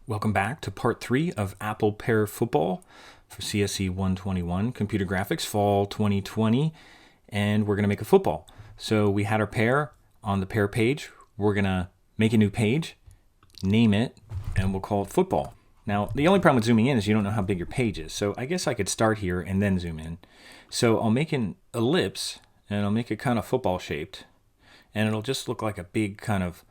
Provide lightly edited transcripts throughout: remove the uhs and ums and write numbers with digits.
Welcome back to part 3 of Apple Pear Football for CSE 121 Computer Graphics Fall 2020, and we're going to make a football. So we had our pear on the pear page. We're going to make a new page, name it, and we'll call it football. Now, the only problem with zooming in is you don't know how big your page is. So I guess I could start here and then zoom in. So I'll make an ellipse, and I'll make it kind of football shaped, and it'll just look like a big kind of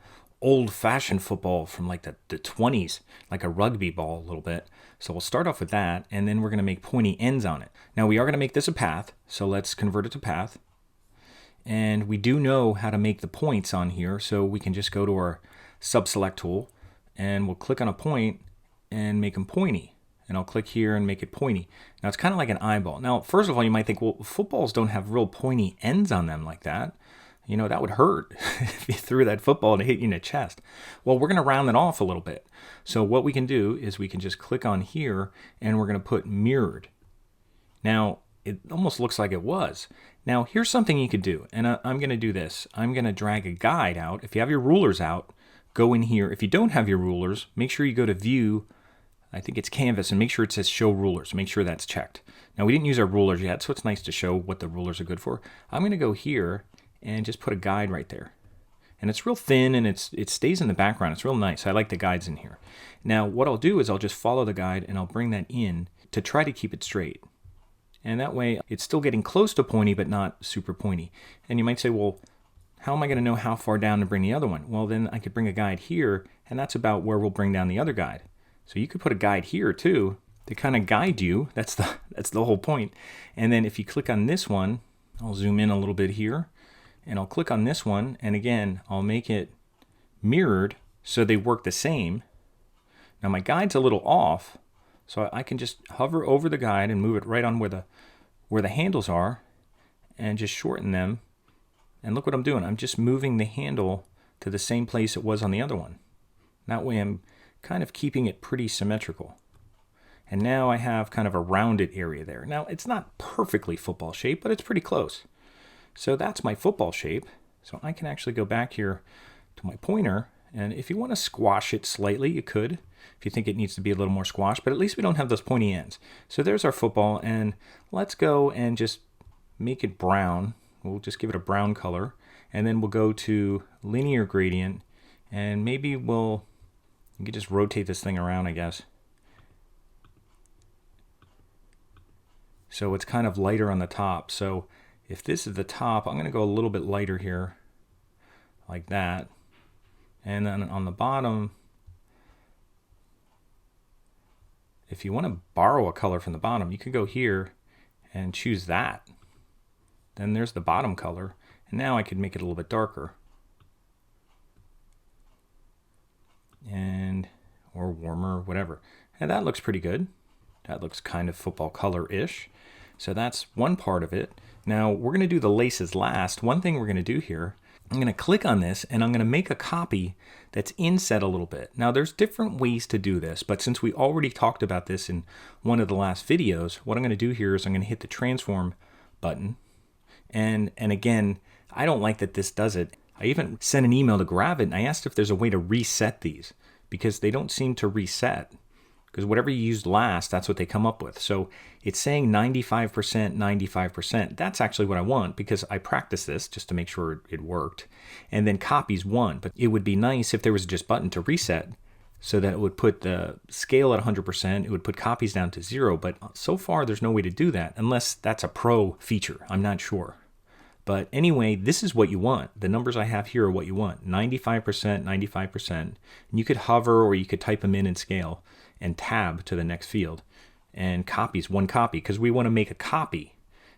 old-fashioned football from like the 20s, like a rugby ball a little bit. So we'll start off with that, and then we're going to make pointy ends on it. Now we are going to make this a path, so let's convert it to path. And we do know how to make the points on here, so we can just go to our sub-select tool, and we'll click on a point and make them pointy. And I'll click here and make it pointy. Now it's kind of like an eyeball. Now, first of all, you might think, well, footballs don't have real pointy ends on them like that. You know, that would hurt if you threw that football to hit you in the chest. Well, we're going to round it off a little bit. So what we can do is we can just click on here, and we're going to put mirrored. Now, it almost looks like it was. Now, here's something you could do, and I'm going to do this. I'm going to drag a guide out. If you have your rulers out, go in here. If you don't have your rulers, make sure you go to View, I think it's Canvas, and make sure it says Show Rulers. Make sure that's checked. Now, we didn't use our rulers yet, so it's nice to show what the rulers are good for. I'm going to go here and just put a guide right there. And it's real thin, and it stays in the background. It's real nice. I like the guides in here. Now, what I'll do is I'll just follow the guide, and I'll bring that in to try to keep it straight. And that way, it's still getting close to pointy, but not super pointy. And you might say, well, how am I going to know how far down to bring the other one? Well, then I could bring a guide here, and that's about where we'll bring down the other guide. So you could put a guide here, too, to kind of guide you. That's the whole point. And then if you click on this one, I'll zoom in a little bit here. And I'll click on this one, and again, I'll make it mirrored so they work the same. Now my guide's a little off, so I can just hover over the guide and move it right on where the handles are, and just shorten them. And look what I'm doing. I'm just moving the handle to the same place it was on the other one. That way I'm kind of keeping it pretty symmetrical. And now I have kind of a rounded area there. Now it's not perfectly football shaped, but it's pretty close. So that's my football shape. So I can actually go back here to my pointer, and if you want to squash it slightly, you could, if you think it needs to be a little more squashed, but at least we don't have those pointy ends. So there's our football, and let's go and just make it brown. We'll just give it a brown color, and then we'll go to linear gradient, and maybe you can just rotate this thing around, I guess. So it's kind of lighter on the top. So if this is the top, I'm going to go a little bit lighter here, like that. And then on the bottom, if you want to borrow a color from the bottom, you could go here and choose that. Then there's the bottom color. And now I could make it a little bit darker. Or warmer, whatever. And that looks pretty good. That looks kind of football color-ish. So that's one part of it. Now we're going to do the laces last. One thing we're going to do here, I'm going to click on this, and I'm going to make a copy that's inset a little bit. Now there's different ways to do this, but since we already talked about this in one of the last videos, what I'm going to do here is I'm going to hit the transform button. And again, I don't like that this does it. I even sent an email to Gravit, and I asked if there's a way to reset these, because they don't seem to reset. Because whatever you used last, that's what they come up with. So it's saying 95%, 95%. That's actually what I want, because I practiced this just to make sure it worked. And then copies 1. But it would be nice if there was just a button to reset, so that it would put the scale at 100%. It would put copies down to 0. But so far, there's no way to do that, unless that's a pro feature. I'm not sure. But anyway, this is what you want. The numbers I have here are what you want. 95%, 95%. And you could hover, or you could type them in scale and tab to the next field. And copies, 1 copy, because we want to make a copy.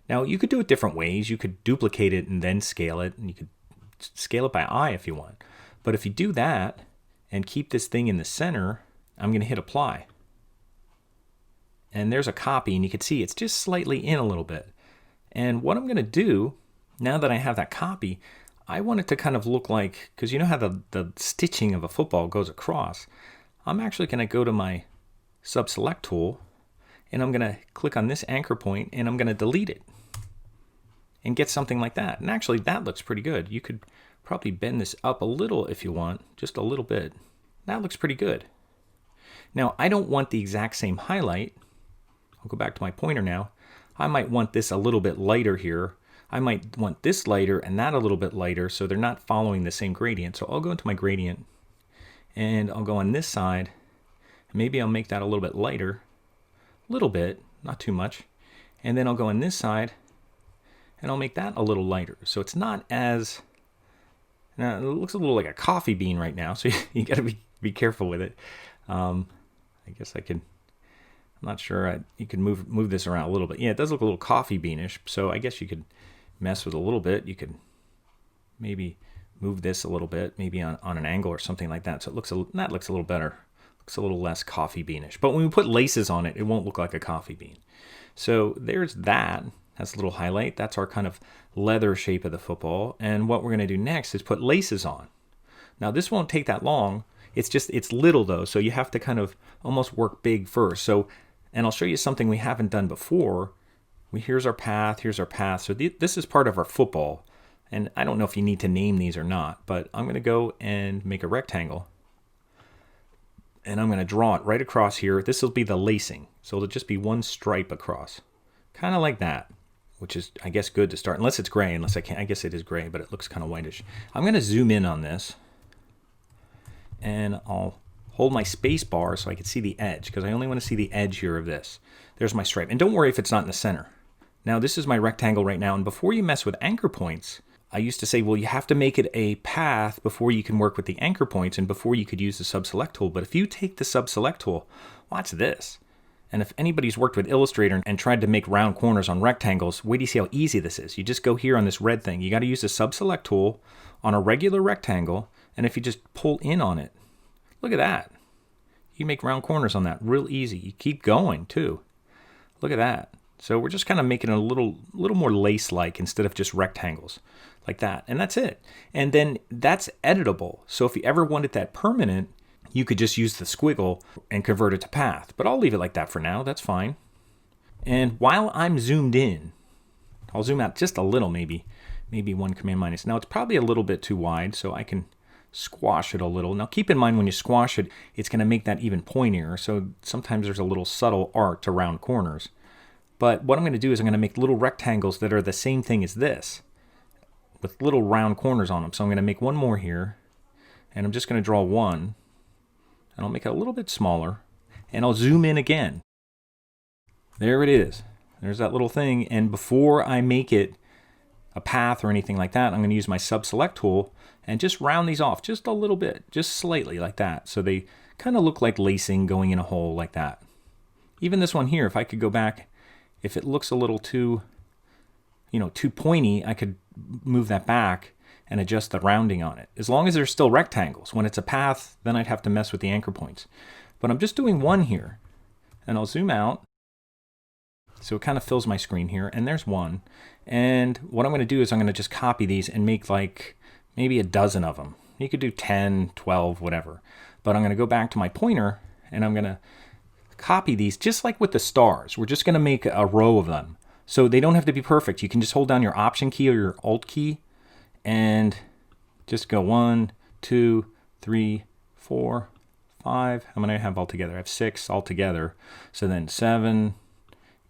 Now, you could do it different ways. You could duplicate it and then scale it. And you could scale it by eye if you want. But if you do that and keep this thing in the center, I'm going to hit apply. And there's a copy, and you can see it's just slightly in a little bit. And what I'm going to do, now that I have that copy, I want it to kind of look like, because you know how the stitching of a football goes across. I'm actually going to go to my sub-select tool, and I'm going to click on this anchor point, and I'm going to delete it and get something like that. And actually, that looks pretty good. You could probably bend this up a little if you want, just a little bit. That looks pretty good. Now, I don't want the exact same highlight. I'll go back to my pointer now. I might want this a little bit lighter here. I might want this lighter and that a little bit lighter so they're not following the same gradient. So I'll go into my gradient and I'll go on this side. Maybe I'll make that a little bit lighter, a little bit, not too much. And then I'll go on this side and I'll make that a little lighter. So it's not as, now it looks a little like a coffee bean right now. So you got to be careful with it. I guess I could, I'm not sure, you could move this around a little bit. Yeah, it does look a little coffee beanish. So I guess you could mess with a little bit. You could maybe move this a little bit, maybe on an angle or something like that. So that looks a little better. Looks a little less coffee beanish. But when we put laces on it, it won't look like a coffee bean. So there's that. That's a little highlight. That's our kind of leather shape of the football. And what we're going to do next is put laces on. Now this won't take that long. It's little though, so you have to kind of almost work big first. So, and I'll show you something we haven't done before. Here's our path, here's our path. So this is part of our football. And I don't know if you need to name these or not, but I'm going to go and make a rectangle. And I'm going to draw it right across here. This will be the lacing. So it'll just be one stripe across. Kind of like that, which is, I guess, good to start. Unless it's gray, unless I guess it is gray, but it looks kind of whitish. I'm going to zoom in on this. And I'll hold my space bar so I can see the edge, because I only want to see the edge here of this. There's my stripe. And don't worry if it's not in the center. Now, this is my rectangle right now. And before you mess with anchor points, I used to say, well, you have to make it a path before you can work with the anchor points and before you could use the sub-select tool. But if you take the sub-select tool, watch this. And if anybody's worked with Illustrator and tried to make round corners on rectangles, wait till you see how easy this is. You just go here on this red thing. You got to use the sub-select tool on a regular rectangle. And if you just pull in on it, look at that. You make round corners on that real easy. You keep going too. Look at that. So we're just kind of making it a little more lace-like instead of just rectangles like that. And that's it. And then that's editable. So if you ever wanted that permanent, you could just use the squiggle and convert it to path. But I'll leave it like that for now. That's fine. And while I'm zoomed in, I'll zoom out just a little, maybe one command minus. Now it's probably a little bit too wide, so I can squash it a little. Now keep in mind when you squash it, it's going to make that even pointier. So sometimes there's a little subtle art to round corners. But what I'm going to do is I'm going to make little rectangles that are the same thing as this, with little round corners on them. So I'm going to make one more here, and I'm just going to draw one, and I'll make it a little bit smaller, and I'll zoom in again. There it is. There's that little thing, and before I make it a path or anything like that, I'm going to use my sub-select tool and just round these off just a little bit, just slightly like that. So they kind of look like lacing going in a hole like that. Even this one here, if I could go back, if it looks a little too, too pointy, I could move that back and adjust the rounding on it. As long as they're still rectangles. When it's a path, then I'd have to mess with the anchor points. But I'm just doing one here, and I'll zoom out. So it kind of fills my screen here, and there's one. And what I'm going to do is I'm going to just copy these and make like maybe a dozen of them. You could do 10, 12, whatever. But I'm going to go back to my pointer, and I'm going to copy these just like with the stars. We're just going to make a row of them. So they don't have to be perfect. You can just hold down your Option key or your Alt key and just go 1, 2, 3, 4, 5. How many I have altogether? I have 6 altogether. So then 7,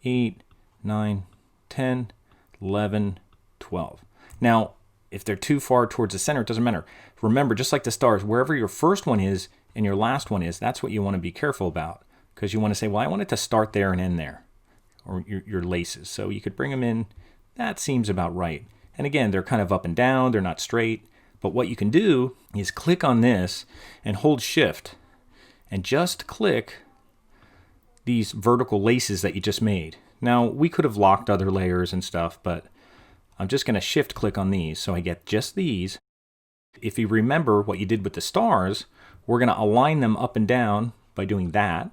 8, 9, 10, 11, 12. Now, if they're too far towards the center, it doesn't matter. Remember, just like the stars, wherever your first one is and your last one is, that's what you want to be careful about. Because you want to say, well, I want it to start there and end there, or your laces. So you could bring them in. That seems about right. And again, they're kind of up and down. They're not straight. But what you can do is click on this and hold Shift and just click these vertical laces that you just made. Now, we could have locked other layers and stuff, but I'm just going to Shift click on these so I get just these. If you remember what you did with the stars, we're going to align them up and down by doing that.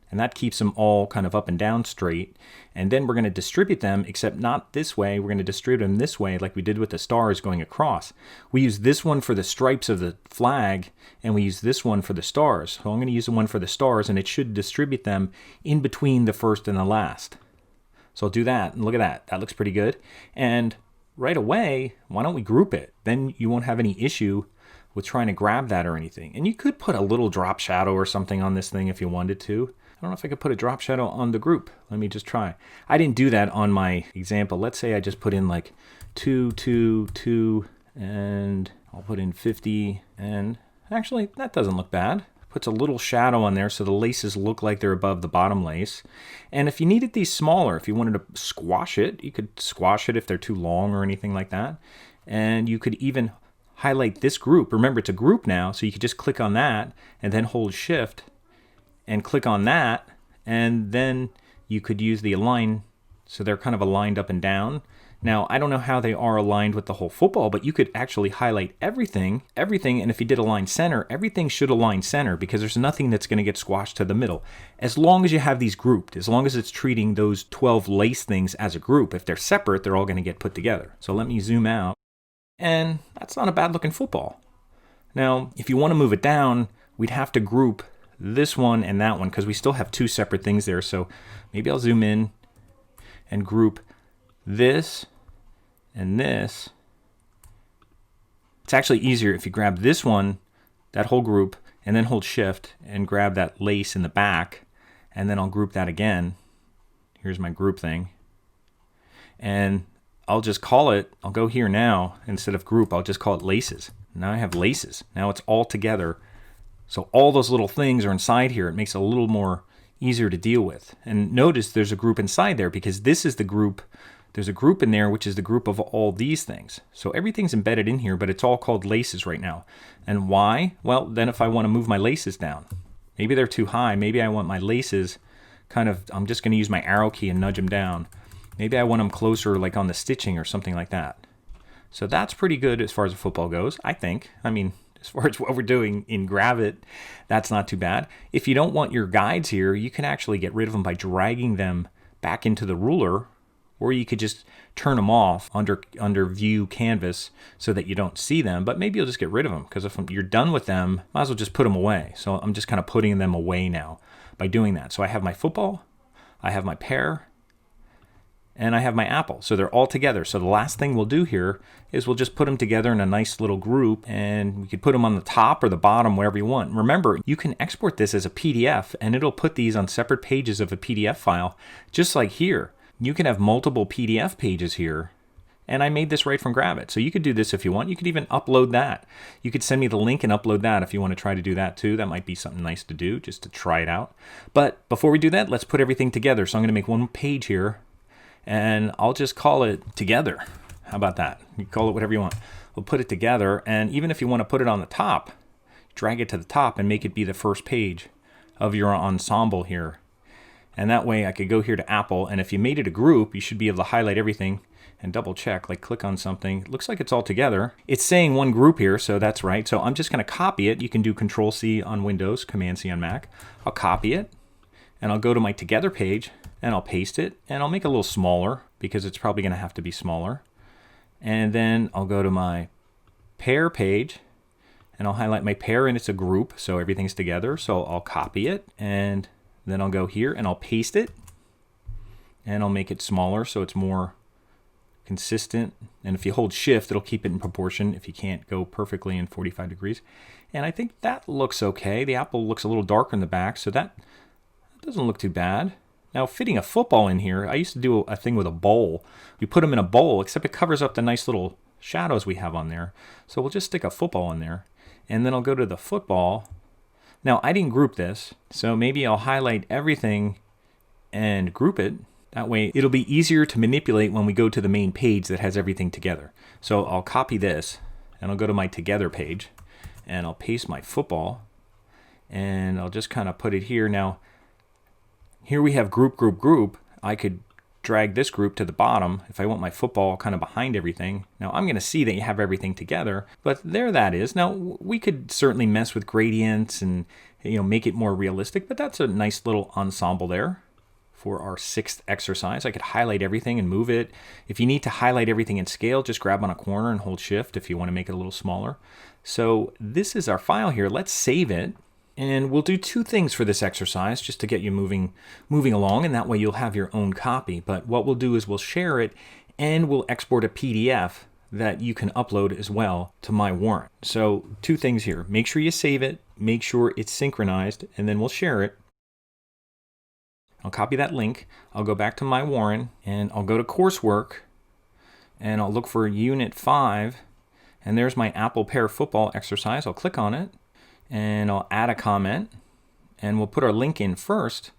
And that keeps them all kind of up and down straight. And then we're going to distribute them, except not this way. We're going to distribute them this way like we did with the stars going across. We use this one for the stripes of the flag, and we use this one for the stars. So I'm going to use the one for the stars, and it should distribute them in between the first and the last. So I'll do that, and look at that. That looks pretty good. And right away, why don't we group it? Then you won't have any issue with trying to grab that or anything. And you could put a little drop shadow or something on this thing if you wanted to. I don't know if I could put a drop shadow on the group. Let me just try. I didn't do that on my example. Let's say I just put in like 2, 2, 2, and I'll put in 50, and actually that doesn't look bad. Puts a little shadow on there so the laces look like they're above the bottom lace. And if you needed these smaller, if you wanted to squash it, you could squash it if they're too long or anything like that. And you could even highlight this group. Remember, it's a group now, so you could just click on that and then hold shift and click on that, and then you could use the align, so they're kind of aligned up and down. Now, I don't know how they are aligned with the whole football, but you could actually highlight everything, and if you did align center, everything should align center because there's nothing that's going to get squashed to the middle. As long as you have these grouped, as long as it's treating those 12 lace things as a group. If they're separate, they're all going to get put together. So let me zoom out, and that's not a bad looking football. Now, if you want to move it down, we'd have to group this one and that one because we still have two separate things there. So maybe I'll zoom in and group this and this. It's actually easier if you grab this one, that whole group, and then hold shift and grab that lace in the back, and then I'll group that again. Here's my group thing. And I'll just call it, I'll go here now, instead of group, I'll just call it laces. Now I have laces. Now it's all together. So all those little things are inside here. It makes it a little more easier to deal with. And notice there's a group inside there because this is the group. There's a group in there, which is the group of all these things. So everything's embedded in here, but it's all called laces right now. And why? Well, then if I want to move my laces down, maybe they're too high. Maybe I want my laces kind of, I'm just going to use my arrow key and nudge them down. Maybe I want them closer, like on the stitching or something like that. So that's pretty good as far as the football goes, I think. I mean, as far as what we're doing in Gravit, that's not too bad. If you don't want your guides here, you can actually get rid of them by dragging them back into the ruler, or you could just turn them off under view canvas so that you don't see them, but maybe you'll just get rid of them because if you're done with them, might as well just put them away. So I'm just kind of putting them away now by doing that. So I have my football, I have my pear, and I have my apple. So they're all together. So the last thing we'll do here is we'll just put them together in a nice little group, and we could put them on the top or the bottom, wherever you want. Remember, you can export this as a PDF, and it'll put these on separate pages of a PDF file, just like here. You can have multiple PDF pages here, and I made this right from Gravit. So you could do this if you want. You could even upload that. You could send me the link and upload that if you want to try to do that too. That might be something nice to do, just to try it out. But before we do that, let's put everything together. So I'm going to make one page here, and I'll just call it together. How about that? You call it whatever you want. We'll put it together, and even if you want to put it on the top, drag it to the top and make it be the first page of your ensemble here. And that way I could go here to Apple, and if you made it a group, you should be able to highlight everything and double check, like click on something. It looks like it's all together. It's saying one group here, so that's right. So I'm just going to copy it. You can do Control-C on Windows, Command-C on Mac. I'll copy it, and I'll go to my Together page, and I'll paste it, and I'll make it a little smaller because it's probably going to have to be smaller. And then I'll go to my Pear page, and I'll highlight my Pear, and it's a group, so everything's together. So I'll copy it, and then I'll go here and I'll paste it, and I'll make it smaller so it's more consistent. And if you hold shift, it'll keep it in proportion if you can't go perfectly in 45 degrees. And I think that looks okay. The apple looks a little darker in the back, so that doesn't look too bad. Now, fitting a football in here, I used to do a thing with a bowl. You put them in a bowl, except it covers up the nice little shadows we have on there. So we'll just stick a football in there, and then I'll go to the football. Now, I didn't group this, so maybe I'll highlight everything and group it. That way, it'll be easier to manipulate when we go to the main page that has everything together. So I'll copy this, and I'll go to my Together page, and I'll paste my football, and I'll just kind of put it here. Now, here we have group, group, group. I could drag this group to the bottom if I want my football kind of behind everything. Now I'm going to see that you have everything together, but there that is. Now we could certainly mess with gradients and make it more realistic, but that's a nice little ensemble there for our 6th exercise. I could highlight everything and move it. If you need to highlight everything in scale, just grab on a corner and hold shift if you want to make it a little smaller. So this is our file here. Let's save it. And we'll do 2 things for this exercise just to get you moving along, and that way you'll have your own copy. But what we'll do is we'll share it, and we'll export a PDF that you can upload as well to my warrant. So 2 things here. Make sure you save it, make sure it's synchronized, and then we'll share it. I'll copy that link. I'll go back to my warrant and I'll go to coursework and I'll look for Unit 5. And there's my Apple Pear football exercise. I'll click on it and I'll add a comment and we'll put our link in first.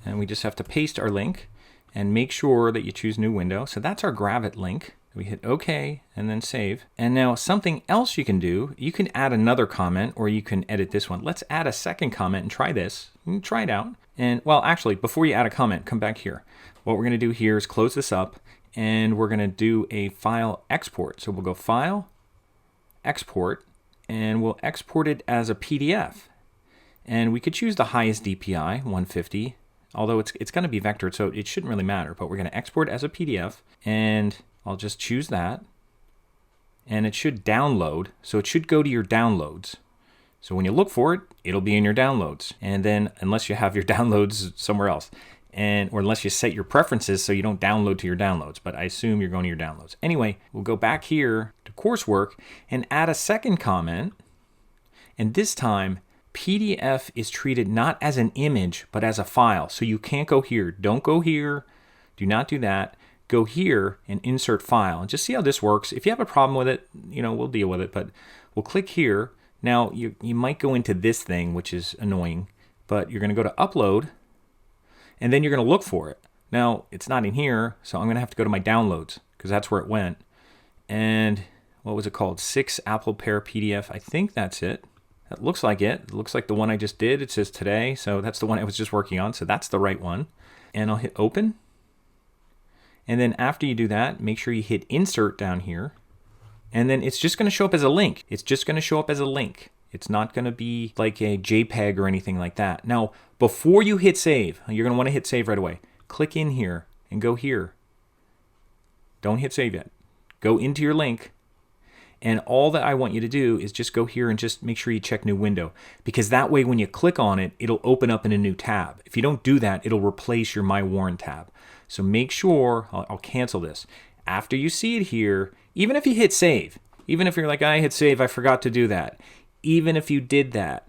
And we just have to paste our link and make sure that you choose new window. So that's our Gravit link. We hit OK and then save. And now something else you can do, you can add another comment or you can edit this one. Let's add a second comment and try this. You can try it out. And well, actually, before you add a comment, come back here. What we're going to do here is close this up and we're going to do a file export. So we'll go File, Export, and we'll export it as a PDF. And we could choose the highest DPI, 150, although it's going to be vectored, so it shouldn't really matter. But we're going to export as a PDF, and I'll just choose that. And it should download, so it should go to your downloads. So when you look for it, it'll be in your downloads. And then, unless you have your downloads somewhere else, or unless you set your preferences so you don't download to your downloads, but I assume you're going to your downloads. Anyway, we'll go back here to coursework and add a second comment. And this time, PDF is treated not as an image, but as a file. So you can't go here. Don't go here. Do not do that. Go here and insert file and just see how this works. If you have a problem with it, we'll deal with it, but we'll click here. Now, you might go into this thing, which is annoying, but you're going to go to upload, and then you're going to look for it. Now, it's not in here, so I'm going to have to go to my downloads, because that's where it went. And what was it called? 6 Apple Pear PDF. I think that's it. That looks like it. It looks like the one I just did. It says today, so that's the one I was just working on, so that's the right one. And I'll hit open. And then after you do that, make sure you hit insert down here. And then it's just going to show up as a link. It's just going to show up as a link. It's not going to be like a JPEG or anything like that. Now, before you hit save, you're going to want to hit save right away. Click in here and go here. Don't hit save yet. Go into your link. And all that I want you to do is just go here and just make sure you check new window. Because that way when you click on it, it'll open up in a new tab. If you don't do that, it'll replace your My Warrant tab. So make sure, I'll cancel this. After you see it here, even if you hit save, even if you're like, I hit save, I forgot to do that. Even if you did that,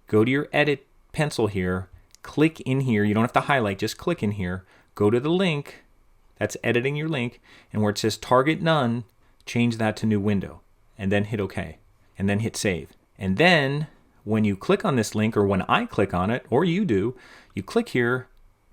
go to your edit pencil here, click in here. You don't have to highlight, just click in here. Go to the link, that's editing your link, and where it says target none, change that to new window, and then hit OK, and then hit save. And then when you click on this link, or when I click on it, or you do, you click here,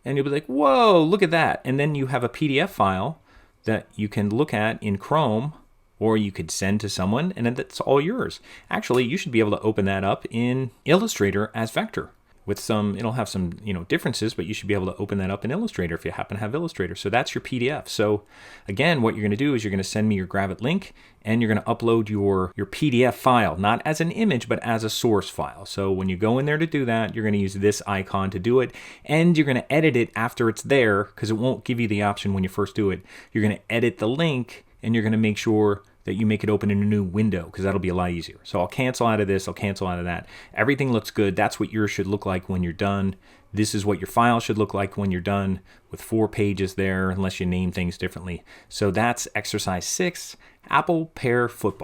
and you'll be like, whoa, look at that. And then you have a PDF file that you can look at in Chrome, or you could send to someone, and then that's all yours. Actually, you should be able to open that up in Illustrator as vector. With some, it'll have some differences, but you should be able to open that up in Illustrator if you happen to have Illustrator. So that's your PDF. So again, what you're going to do is you're going to send me your Gravit link, and you're going to upload your PDF file, not as an image, but as a source file. So when you go in there to do that, you're going to use this icon to do it, and you're going to edit it after it's there, because it won't give you the option when you first do it. You're going to edit the link, and you're going to make sure that you make it open in a new window, because that'll be a lot easier. So I'll cancel out of this, I'll cancel out of that. Everything looks good. That's what yours should look like when you're done. This is what your file should look like when you're done, with 4 pages there, unless you name things differently. So that's exercise 6, Apple Pear Football.